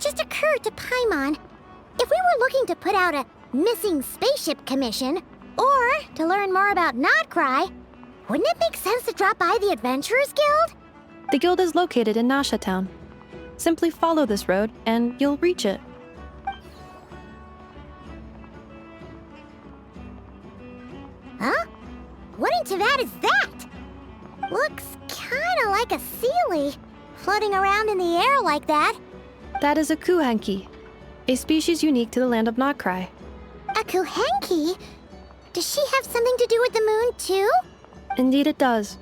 just occurred to Paimon. If we were looking to put out a missing spaceship commission, or to learn more about Notcry, wouldn't it make sense to drop by the Adventurers Guild? The guild is located in Nasha Town. Simply follow this road and you'll reach it. Huh? What in Teyvat is that? Looks kinda like a Seelie, floating around in the air like that. That is a kuhenki, a species unique to the land of Notcry. A Kuhenki? Does she have something to do with the moon, too? Indeed it does.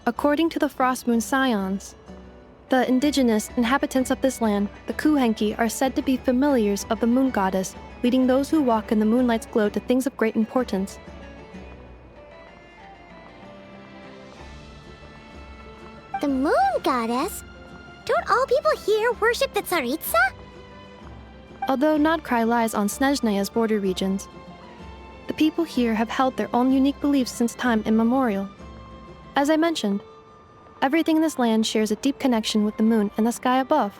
According to the Frost Moon Scions, the indigenous inhabitants of this land, the kuhenki, are said to be familiars of the moon goddess, leading those who walk in the moonlight's glow to things of great importance. The moon goddess? Don't all people here worship the Tsaritsa? Although Notcry lies on Snezhnaya's border regions, the people here have held their own unique beliefs since time immemorial. As I mentioned, everything in this land shares a deep connection with the moon and the sky above.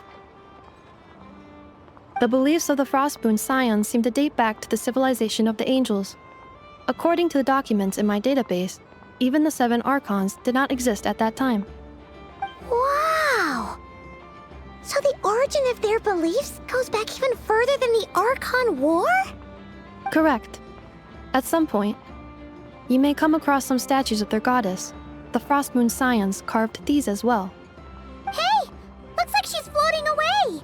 The beliefs of the Frostmoon Scions seem to date back to the civilization of the angels. According to the documents in my database, even the 7 Archons did not exist at that time. Wow! So the origin of their beliefs goes back even further than the Archon War? Correct. At some point, you may come across some statues of their goddess. The Frostmoon Scions carved these as well. Hey! Looks like she's floating away!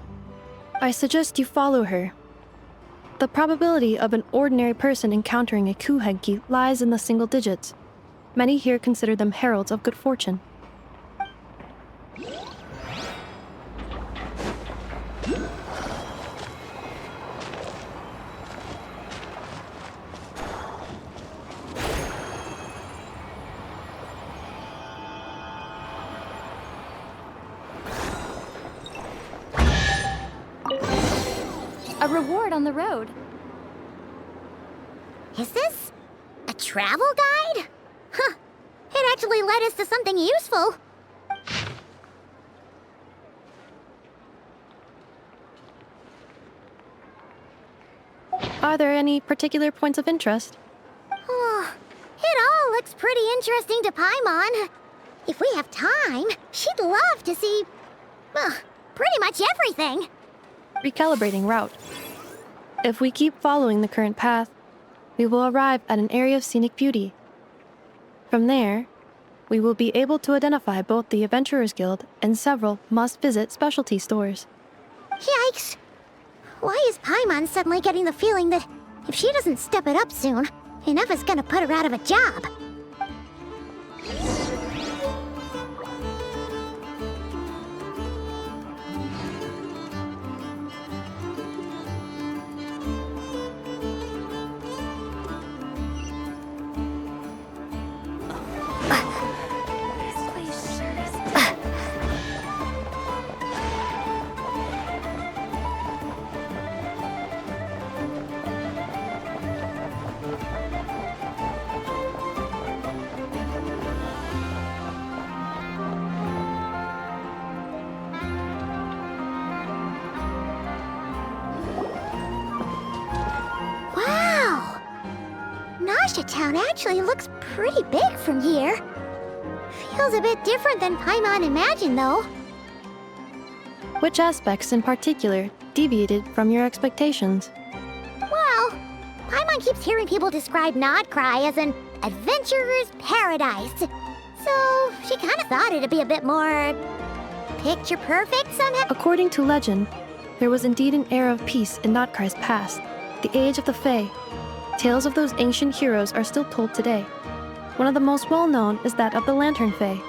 I suggest you follow her. The probability of an ordinary person encountering a kuhenki lies in the single digits. Many here consider them heralds of good fortune. A reward on the road. Is this a travel guide? Huh. It actually led us to something useful. Are there any particular points of interest? Oh, it all looks pretty interesting to Paimon. If we have time, she'd love to see, pretty much everything. Recalibrating route. If we keep following the current path, we will arrive at an area of scenic beauty. From there, we will be able to identify both the Adventurers Guild and several must-visit specialty stores. Yikes! Why is Paimon suddenly getting the feeling that if she doesn't step it up soon, enough is gonna put her out of a job? Nasha Town actually looks pretty big from here. Feels a bit different than Paimon imagined, though. Which aspects in particular deviated from your expectations? Well, Paimon keeps hearing people describe Notcry as an adventurer's paradise. So she kind of thought it'd be a bit more picture perfect somehow. According to legend, there was indeed an era of peace in Notcry's past, the age of the Fae. Tales of those ancient heroes are still told today. One of the most well-known is that of the Lantern Fae.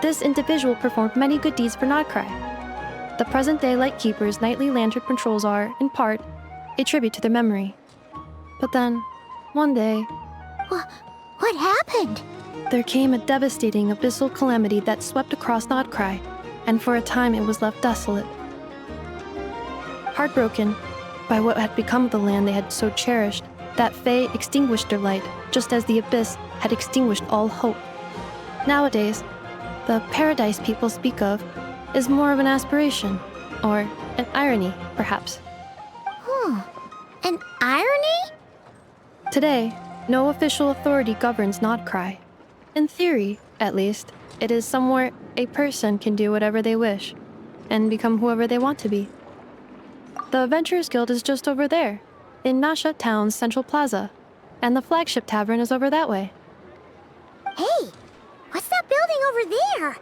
This individual performed many good deeds for Notcry. The present-day Lightkeeper's nightly lantern patrols are, in part, a tribute to their memory. But then, one day... What happened? There came a devastating abyssal calamity that swept across Notcry, and for a time it was left desolate. Heartbroken by what had become of the land they had so cherished, that Fae extinguished their light, just as the abyss had extinguished all hope. Nowadays, the paradise people speak of is more of an aspiration, Or an irony, perhaps. An irony? Today, no official authority governs Nodcry. In theory, at least, it is somewhere a person can do whatever they wish, and become whoever they want to be. The Adventurers Guild is just over there, in Nasha Town's Central Plaza, and the flagship tavern is over that way. Hey, what's that building over there?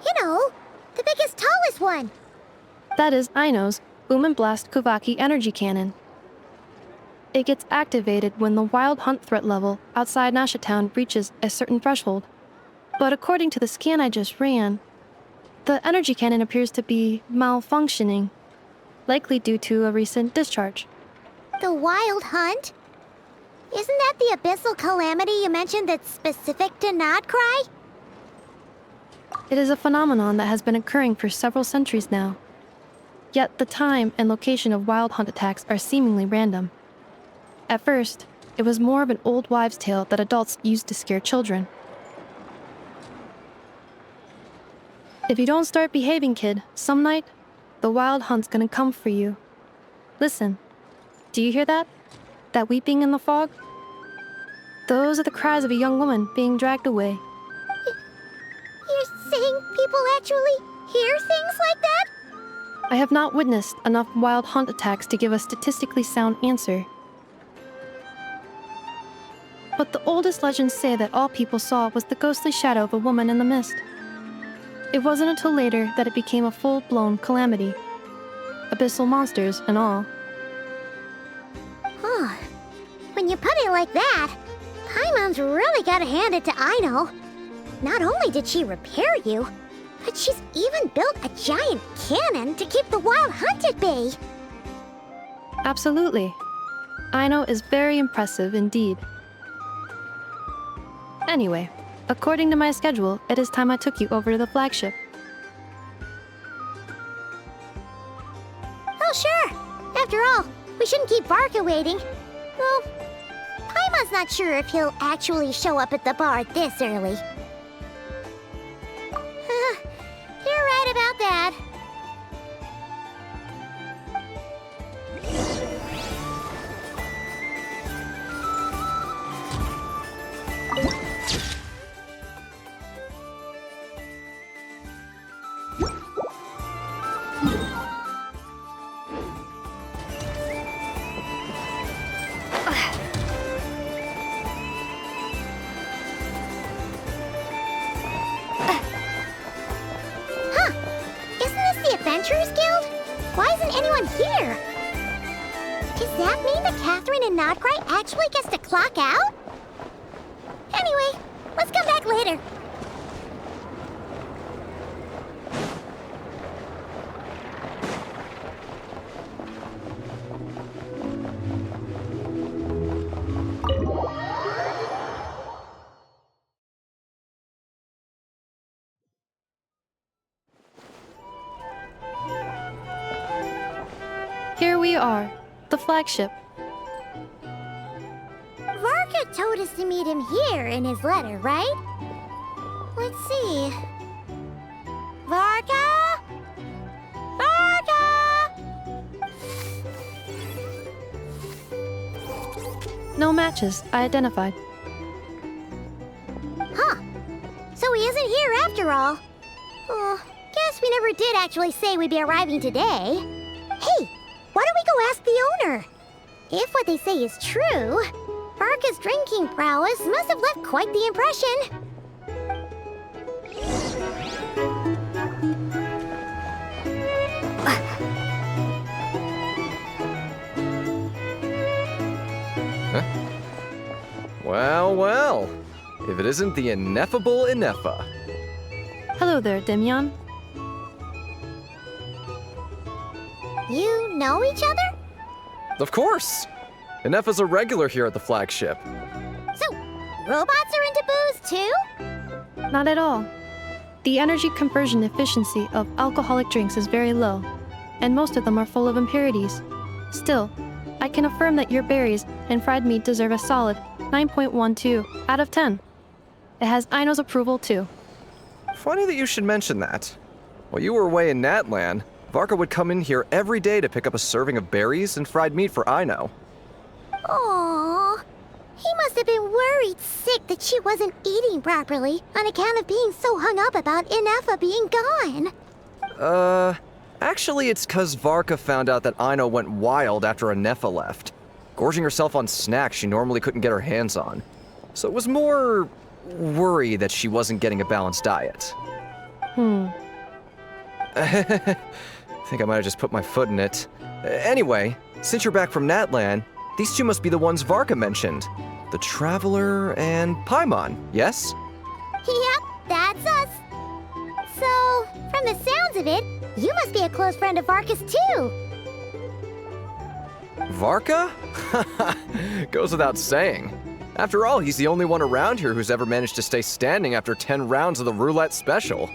You know, the biggest, tallest one. That is Aino's Boom and Blast Kuvaki energy cannon. It gets activated when the wild hunt threat level outside Nasha Town reaches a certain threshold. But according to the scan I just ran, the energy cannon appears to be malfunctioning, likely due to a recent discharge. The wild hunt? Isn't that the abyssal calamity you mentioned that's specific to Nodcry? It is a phenomenon that has been occurring for several centuries now. Yet the time and location of wild hunt attacks are seemingly random. At first, it was more of an old wives' tale that adults used to scare children. If you don't start behaving, kid, some night, the wild hunt's gonna come for you. Listen, do you hear that? That weeping in the fog? Those are the cries of a young woman being dragged away. You're saying people actually hear things like that? I have not witnessed enough wild hunt attacks to give a statistically sound answer. But the oldest legends say that all people saw was the ghostly shadow of a woman in the mist. It wasn't until later that it became a full-blown calamity. Abyssal monsters and all. Huh. When you put it like that, Paimon's really gotta hand it to Aino. Not only did she repair you, but she's even built a giant cannon to keep the wild hunt at bay. Absolutely. Aino is very impressive indeed. Anyway, according to my schedule, it is time I took you over to the flagship. Oh, sure. After all, we shouldn't keep Varka waiting. Well, Paimon's not sure if he'll actually show up at the bar this early. You're right about that. Adventurers Guild? Why isn't anyone here? Does that mean that Catherine and Nodcry actually gets to clock out? Anyway, let's come back later. Here we are, the flagship. Varka told us to meet him here in his letter, right? Let's see. Varka? Varka! No matches, I identified. Huh. So he isn't here after all. Oh, guess we never did actually say we'd be arriving today. Hey, why don't we go ask the owner? If what they say is true, Varka's drinking prowess must have left quite the impression. Well, well. If it isn't the ineffable Inefa. Hello there, Demyon. You know each other? Of course! Inefa's a regular here at the flagship. So, robots are into booze too? Not at all. The energy conversion efficiency of alcoholic drinks is very low, and most of them are full of impurities. Still, I can affirm that your berries and fried meat deserve a solid 9.12 out of 10. It has Aino's approval too. Funny that you should mention that. While you were away in Natlan, Varka would come in here every day to pick up a serving of berries and fried meat for Aino. Aww. He must have been worried sick that she wasn't eating properly on account of being so hung up about Ineffa being gone. Actually, it's 'cause Varka found out that Aino went wild after Ineffa left, gorging herself on snacks she normally couldn't get her hands on. So it was more worry that she wasn't getting a balanced diet. I think I might have just put my foot in it. Anyway, since you're back from Natlan, these two must be the ones Varka mentioned. The Traveler and Paimon, yes? Yep, that's us. So, from the sounds of it, you must be a close friend of Varka's too. Varka? Goes without saying. After all, he's the only one around here who's ever managed to stay standing after 10 rounds of the roulette special.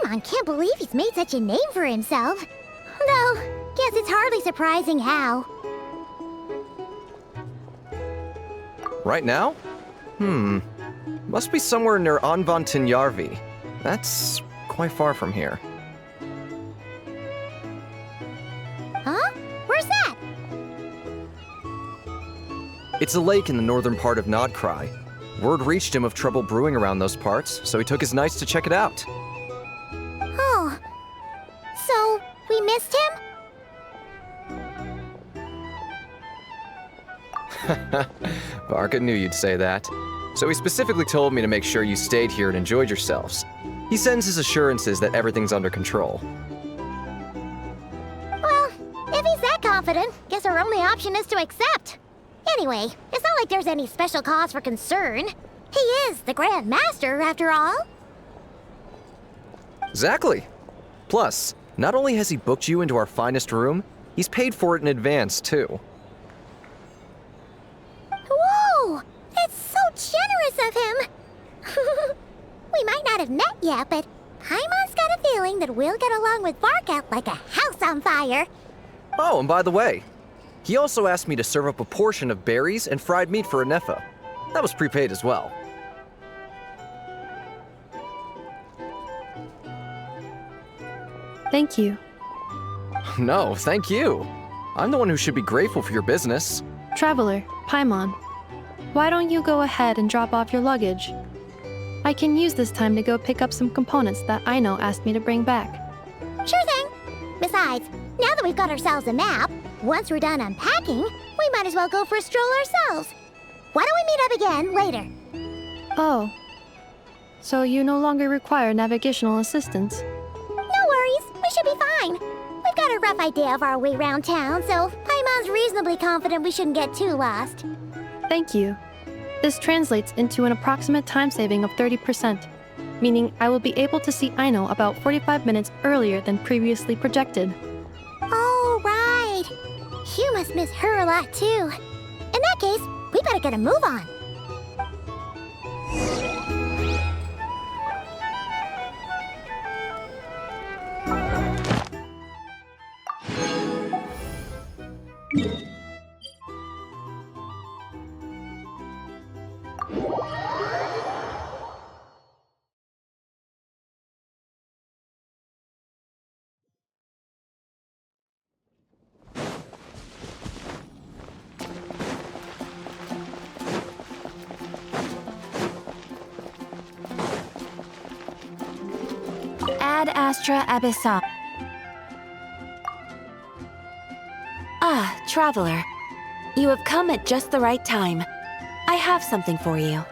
Paimon can't believe he's made such a name for himself. Though, guess it's hardly surprising how. Right now? Must be somewhere near Anvantinjarvi. That's quite far from here. Huh? Where's that? It's a lake in the northern part of Nodcry. Word reached him of trouble brewing around those parts, so he took his knights to check it out. Oh. So, we missed him? Varka knew you'd say that. So he specifically told me to make sure you stayed here and enjoyed yourselves. He sends his assurances that everything's under control. Well, if he's that confident, guess our only option is to accept. Anyway, it's not like there's any special cause for concern. He is the Grand Master, after all. Exactly. Plus, not only has he booked you into our finest room, he's paid for it in advance, too. Whoa! It's so generous of him! We might not have met yet, but Paimon's got a feeling that we'll get along with Varka like a house on fire. Oh, and by the way, he also asked me to serve up a portion of berries and fried meat for Ineffa. That was prepaid as well. Thank you. No, thank you. I'm the one who should be grateful for your business. Traveler, Paimon, why don't you go ahead and drop off your luggage? I can use this time to go pick up some components that Aino asked me to bring back. Sure thing. Besides, now that we've got ourselves a map, once we're done unpacking, we might as well go for a stroll ourselves. Why don't we meet up again later? Oh. So you no longer require navigational assistance? No worries, we should be fine. We've got a rough idea of our way around town, so Paimon's reasonably confident we shouldn't get too lost. Thank you. This translates into an approximate time saving of 30%, meaning I will be able to see Aino about 45 minutes earlier than previously projected. Oh, right. You must miss her a lot, too. In that case, we better get a move on. Ad Astra Abyssal. Ah, Traveler. You have come at just the right time. I have something for you.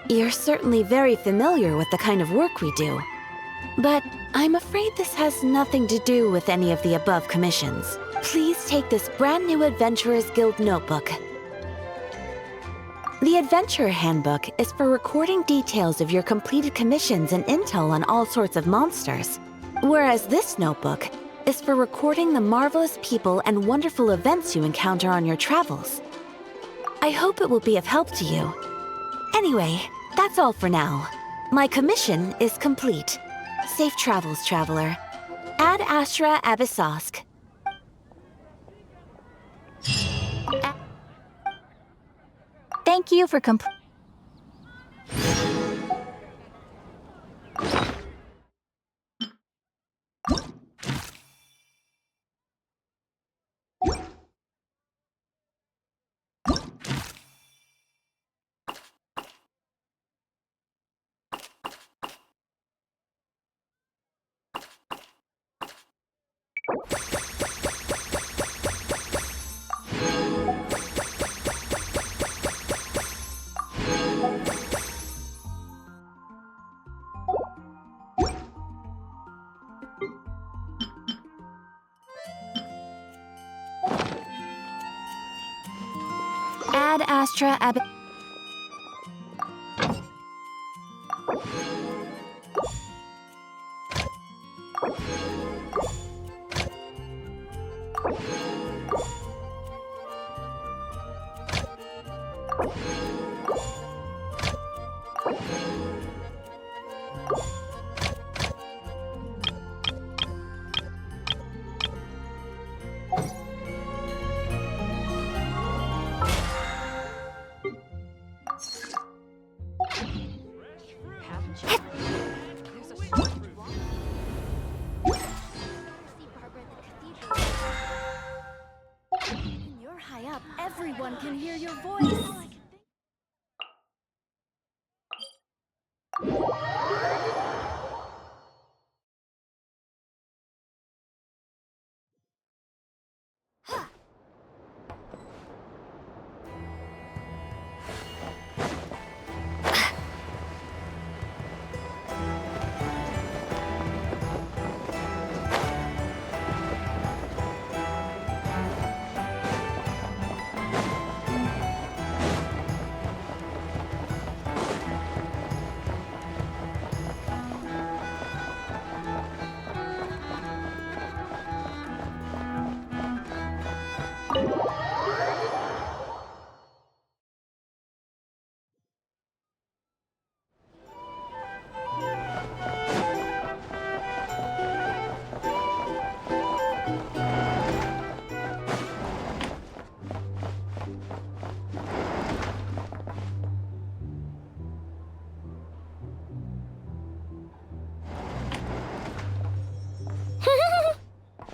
You're certainly very familiar with the kind of work we do. But I'm afraid this has nothing to do with any of the above commissions. Please take this brand new Adventurers Guild notebook. The Adventurer Handbook is for recording details of your completed commissions and intel on all sorts of monsters. Whereas this notebook is for recording the marvelous people and wonderful events you encounter on your travels. I hope it will be of help to you. Anyway, that's all for now. My commission is complete. Safe travels, Traveler. Ad Astra Abyssosk. Thank you for Astra Ab... You're high up. Everyone can hear your voice.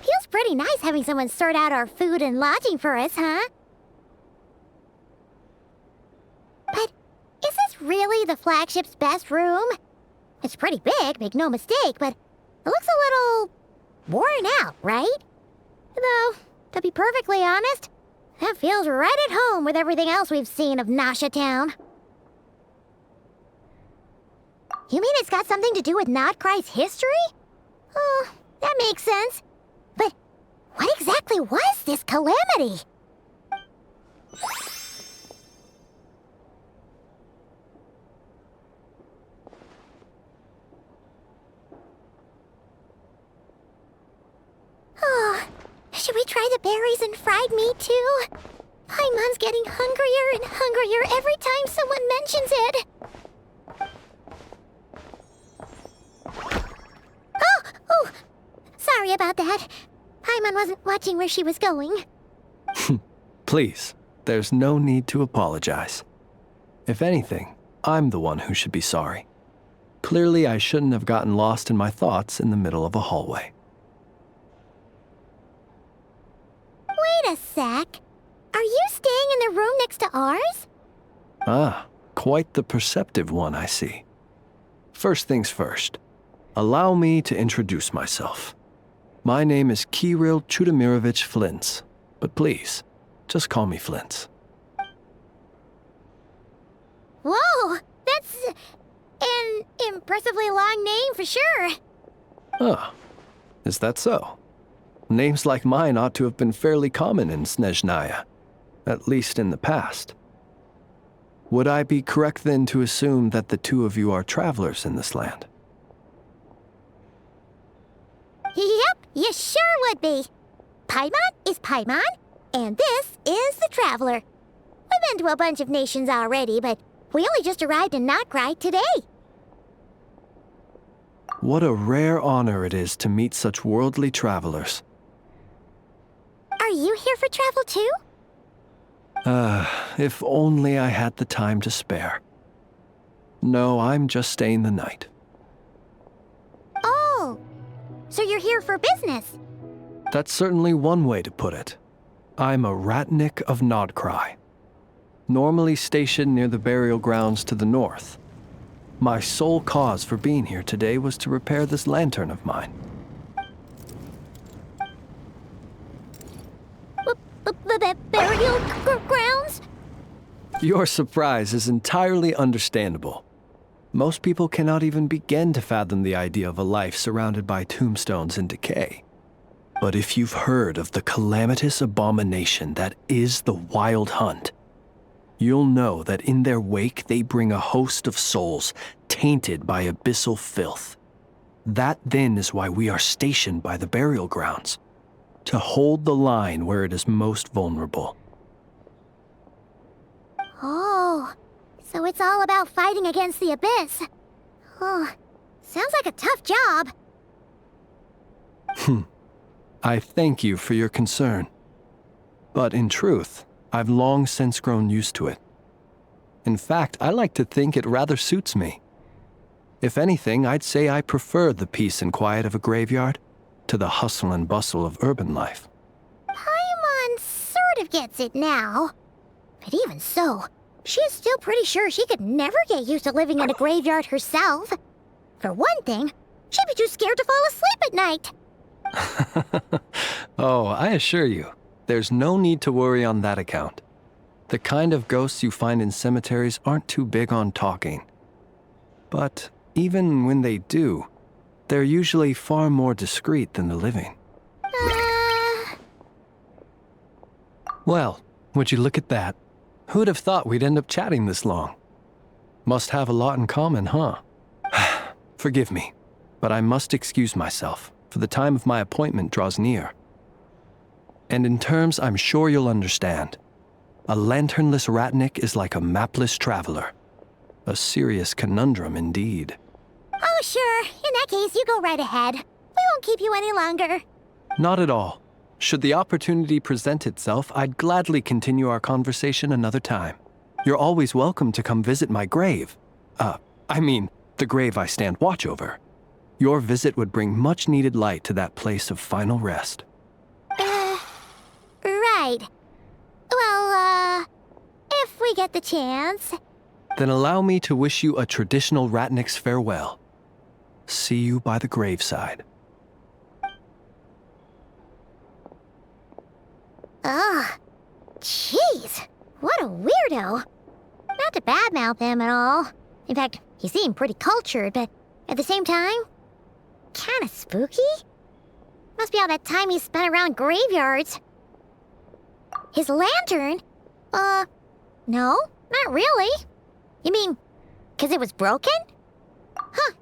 Feels pretty nice having someone sort out our food and lodging for us, huh? But is this really the flagship's best room? It's pretty big, make no mistake, but it looks a little worn out, right? Though, to be perfectly honest, that feels right at home with everything else we've seen of Nasha Town. You mean it's got something to do with Notcry's history? Oh, that makes sense. But what exactly was this calamity? Oh, should we try the berries and fried meat too? Paimon's getting hungrier and hungrier every time someone mentions it. Oh, sorry about that. Paimon wasn't watching where she was going. Please, there's no need to apologize. If anything, I'm the one who should be sorry. Clearly, I shouldn't have gotten lost in my thoughts in the middle of a hallway. Wait a sec. Are you staying in the room next to ours? Ah, quite the perceptive one, I see. First things first, allow me to introduce myself. My name is Kirill Chudamirovich Flintz, but please, just call me Flintz. Whoa, that's an impressively long name for sure. Ah, is that so? Names like mine ought to have been fairly common in Snezhnaya, at least in the past. Would I be correct then to assume that the two of you are travelers in this land? Yep, you sure would be. Paimon is Paimon, and this is the Traveler. We've been to a bunch of nations already, but we only just arrived in Notcry today. What a rare honor it is to meet such worldly travelers. Are you here for travel too? If only I had the time to spare. No, I'm just staying the night. Oh, so you're here for business? That's certainly one way to put it. I'm a Ratnik of Notcry, normally stationed near the burial grounds to the north. My sole cause for being here today was to repair this lantern of mine. Burial grounds? Your surprise is entirely understandable. Most people cannot even begin to fathom the idea of a life surrounded by tombstones and decay. But if you've heard of the calamitous abomination that is the Wild Hunt, you'll know that in their wake they bring a host of souls tainted by abyssal filth. That then is why we are stationed by the burial grounds, to hold the line where it is most vulnerable. Oh, so it's all about fighting against the abyss. Oh, sounds like a tough job. I thank you for your concern. But in truth, I've long since grown used to it. In fact, I like to think it rather suits me. If anything, I'd say I prefer the peace and quiet of a graveyard to the hustle and bustle of urban life. Paimon sort of gets it now. But even so, she's still pretty sure she could never get used to living in a graveyard herself. For one thing, she'd be too scared to fall asleep at night. Oh, I assure you, there's no need to worry on that account. The kind of ghosts you find in cemeteries aren't too big on talking. But even when they do, they're usually far more discreet than the living. Well, would you look at that? Who'd have thought we'd end up chatting this long? Must have a lot in common, huh? Forgive me, but I must excuse myself, for the time of my appointment draws near. And in terms I'm sure you'll understand, a lanternless ratnik is like a mapless traveler. A serious conundrum indeed. Oh, sure. In that case, you go right ahead. We won't keep you any longer. Not at all. Should the opportunity present itself, I'd gladly continue our conversation another time. You're always welcome to come visit my grave. The grave I stand watch over. Your visit would bring much needed light to that place of final rest. Right. Well, if we get the chance. Then allow me to wish you a traditional ratnik's farewell. See you by the graveside. Ugh. Jeez. What a weirdo. Not to badmouth him at all. In fact, he seemed pretty cultured, but at the same time, kinda spooky? Must be all that time he spent around graveyards. His lantern? No, not really. You mean, 'cause it was broken? Huh.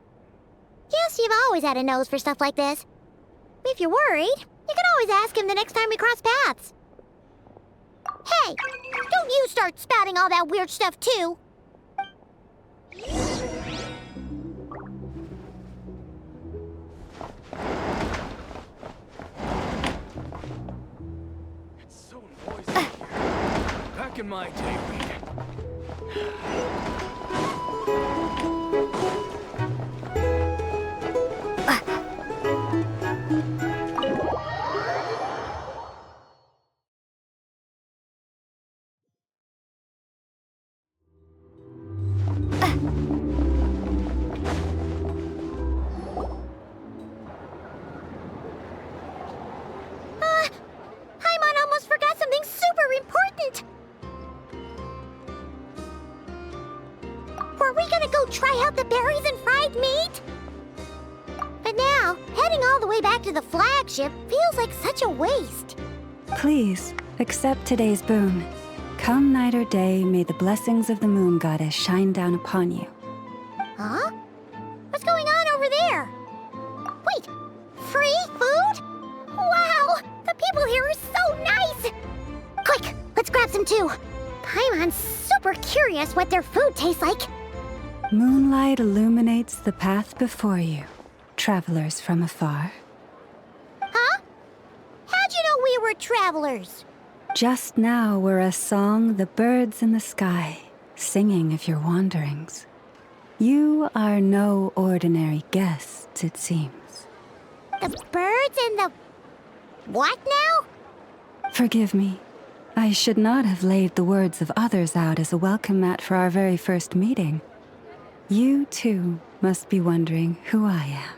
Guess you've always had a nose for stuff like this. If you're worried, you can always ask him the next time we cross paths. Hey, don't you start spouting all that weird stuff too. It's so noisy here. Back in my day, Paimon almost forgot something super important. Were we gonna go try out the berries and fried meat? But now, heading all the way back to the flagship feels like such a waste. Please, accept today's boon. Come night or day, may the blessings of the moon goddess shine down upon you. Huh? What's going on over there? Wait, free food? Wow, the people here are so nice! Quick, let's grab some too. Paimon's super curious what their food tastes like. Moonlight illuminates the path before you, travelers from afar. Huh? How'd you know we were travelers? Just now were a song the birds in the sky, singing of your wanderings. You are no ordinary guests, it seems. The birds and the... what now? Forgive me. I should not have laid the words of others out as a welcome mat for our very first meeting. You, too, must be wondering who I am.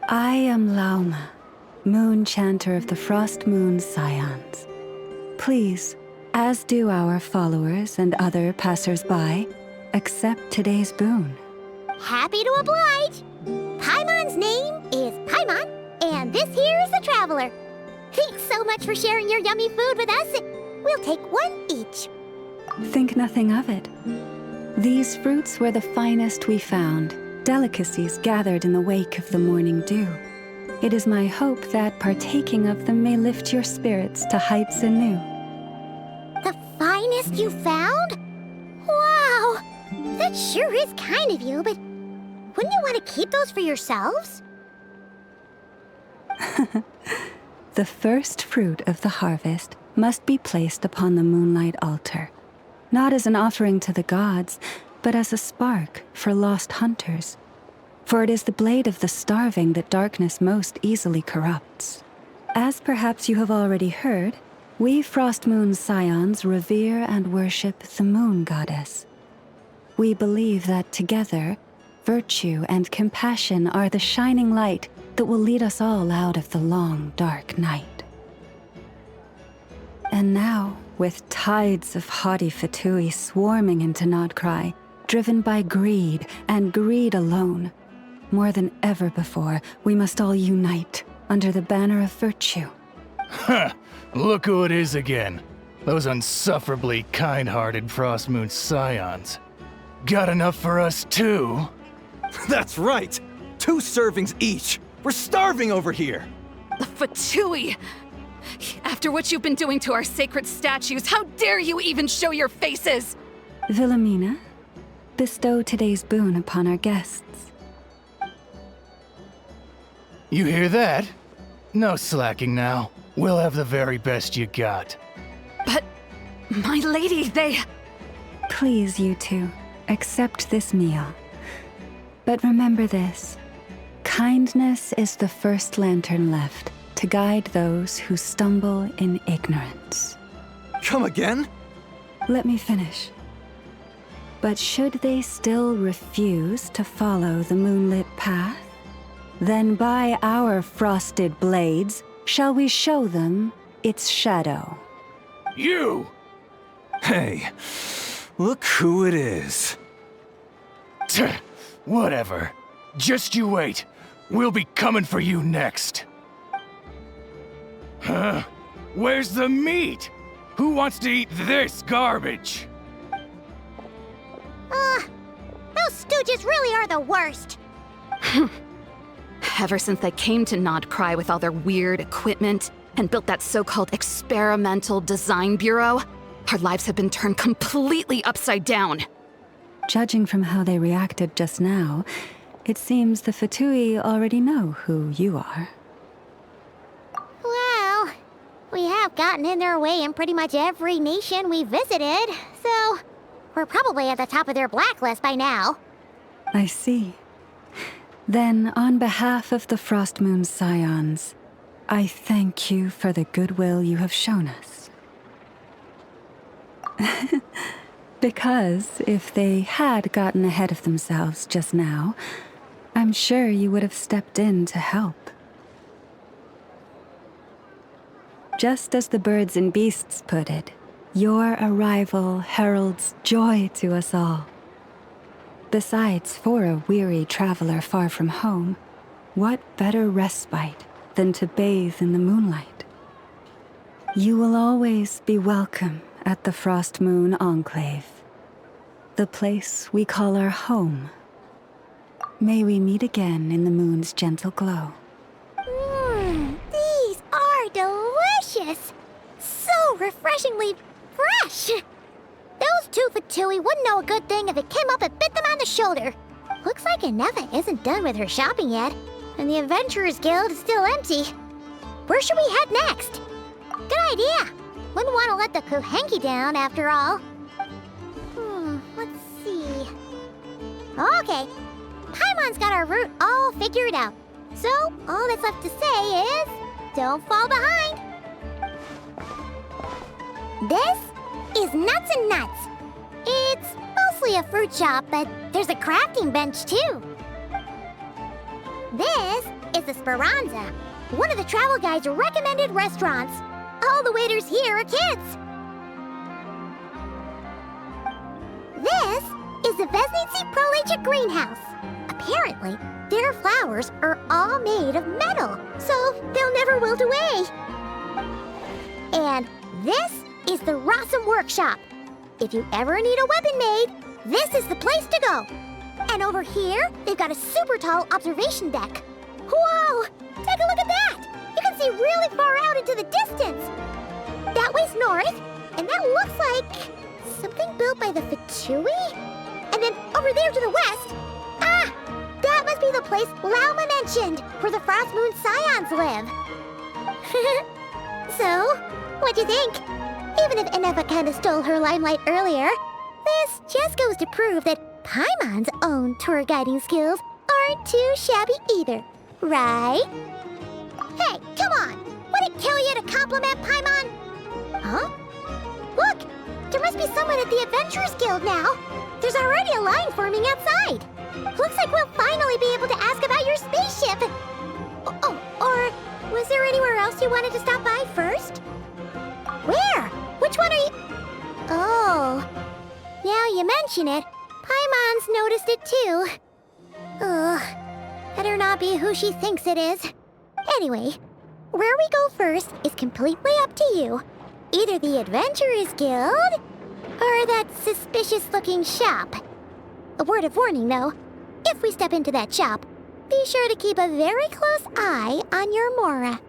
I am Lauma, moon chanter of the Frost Moon's scions. Please, as do our followers and other passers-by, accept today's boon. Happy to oblige. Paimon's name is Paimon, and this here is the traveler. Thanks so much for sharing your yummy food with us. We'll take one each. Think nothing of it. These fruits were the finest we found, delicacies gathered in the wake of the morning dew. It is my hope that partaking of them may lift your spirits to heights anew. The finest you found? Wow! That sure is kind of you, but wouldn't you want to keep those for yourselves? The first fruit of the harvest must be placed upon the moonlight altar, not as an offering to the gods, but as a spark for lost hunters. For it is the blade of the starving that darkness most easily corrupts. As perhaps you have already heard, we Frost Moon Scions revere and worship the moon goddess. We believe that together, virtue and compassion are the shining light that will lead us all out of the long, dark night. And now, with tides of haughty Fatui swarming into Nodcry, driven by greed and greed alone, more than ever before, we must all unite under the banner of virtue. Ha! Look who it is again. Those unsufferably kind-hearted Frost Moon Scions. Got enough for us too? That's right! 2 servings each! We're starving over here! The Fatui! After what you've been doing to our sacred statues, how dare you even show your faces? Wilhelmina, bestow today's boon upon our guests. You hear that? No slacking now. We'll have the very best you got. But, my lady, they... Please, you two, accept this meal. But remember this. Kindness is the first lantern left to guide those who stumble in ignorance. Come again? Let me finish. But should they still refuse to follow the moonlit path, then by our frosted blades shall we show them its shadow. You! Hey, look who it is. Tch, whatever. Just you wait. We'll be coming for you next. Huh? Where's the meat? Who wants to eat this garbage? Those stooges really are the worst. Ever since they came to Nodcry with all their weird equipment and built that so-called experimental design bureau, our lives have been turned completely upside down. Judging from how they reacted just now, it seems the Fatui already know who you are. Well, we have gotten in their way in pretty much every nation we visited, so we're probably at the top of their blacklist by now. I see. Then, on behalf of the Frost Moon Scions, I thank you for the goodwill you have shown us. Because if they had gotten ahead of themselves just now, I'm sure you would have stepped in to help. Just as the birds and beasts put it, your arrival heralds joy to us all. Besides, for a weary traveler far from home, what better respite than to bathe in the moonlight? You will always be welcome at the Frost Moon Enclave, the place we call our home. May we meet again in the moon's gentle glow. These are delicious! So refreshingly fresh! Those 2 Fatui wouldn't know a good thing if it came up and bit them on the shoulder. Looks like Anefa isn't done with her shopping yet, and the Adventurers Guild is still empty. Where should we head next? Good idea! Wouldn't want to let the Kuhenki down, after all. Let's see... Okay, Paimon's got our route all figured out. So, all that's left to say is... don't fall behind! This is Nuts and Nuts. It's mostly a fruit shop, but there's a crafting bench too. This is the Speranza, one of the travel guide's recommended restaurants. All the waiters here are kids. This is the Vesnici Prolegia greenhouse. Apparently, their flowers are all made of metal, so they'll never wilt away. And this is the Rossum Workshop. If you ever need a weapon made, this is the place to go. And over here, they've got a super tall observation deck. Whoa! Take a look at that! You can see really far out into the distance. That way's north, and that looks like something built by the Fatui? And then over there to the west, that must be the place Lauma mentioned, where the Frost Moon Scions live. So, what'd you think? Even if Eneva kinda stole her limelight earlier, this just goes to prove that Paimon's own tour guiding skills aren't too shabby either, right? Hey, come on! Would it kill you to compliment Paimon? Huh? Look! There must be someone at the Adventurers Guild now! There's already a line forming outside! Looks like we'll finally be able to ask about your spaceship! Oh, or was there anywhere else you wanted to stop by first? Where? Which one are you... Oh, now you mention it, Paimon's noticed it too. Ugh, better not be who she thinks it is. Anyway, where we go first is completely up to you. Either the Adventurers Guild, or that suspicious-looking shop. A word of warning, though. If we step into that shop, be sure to keep a very close eye on your Mora.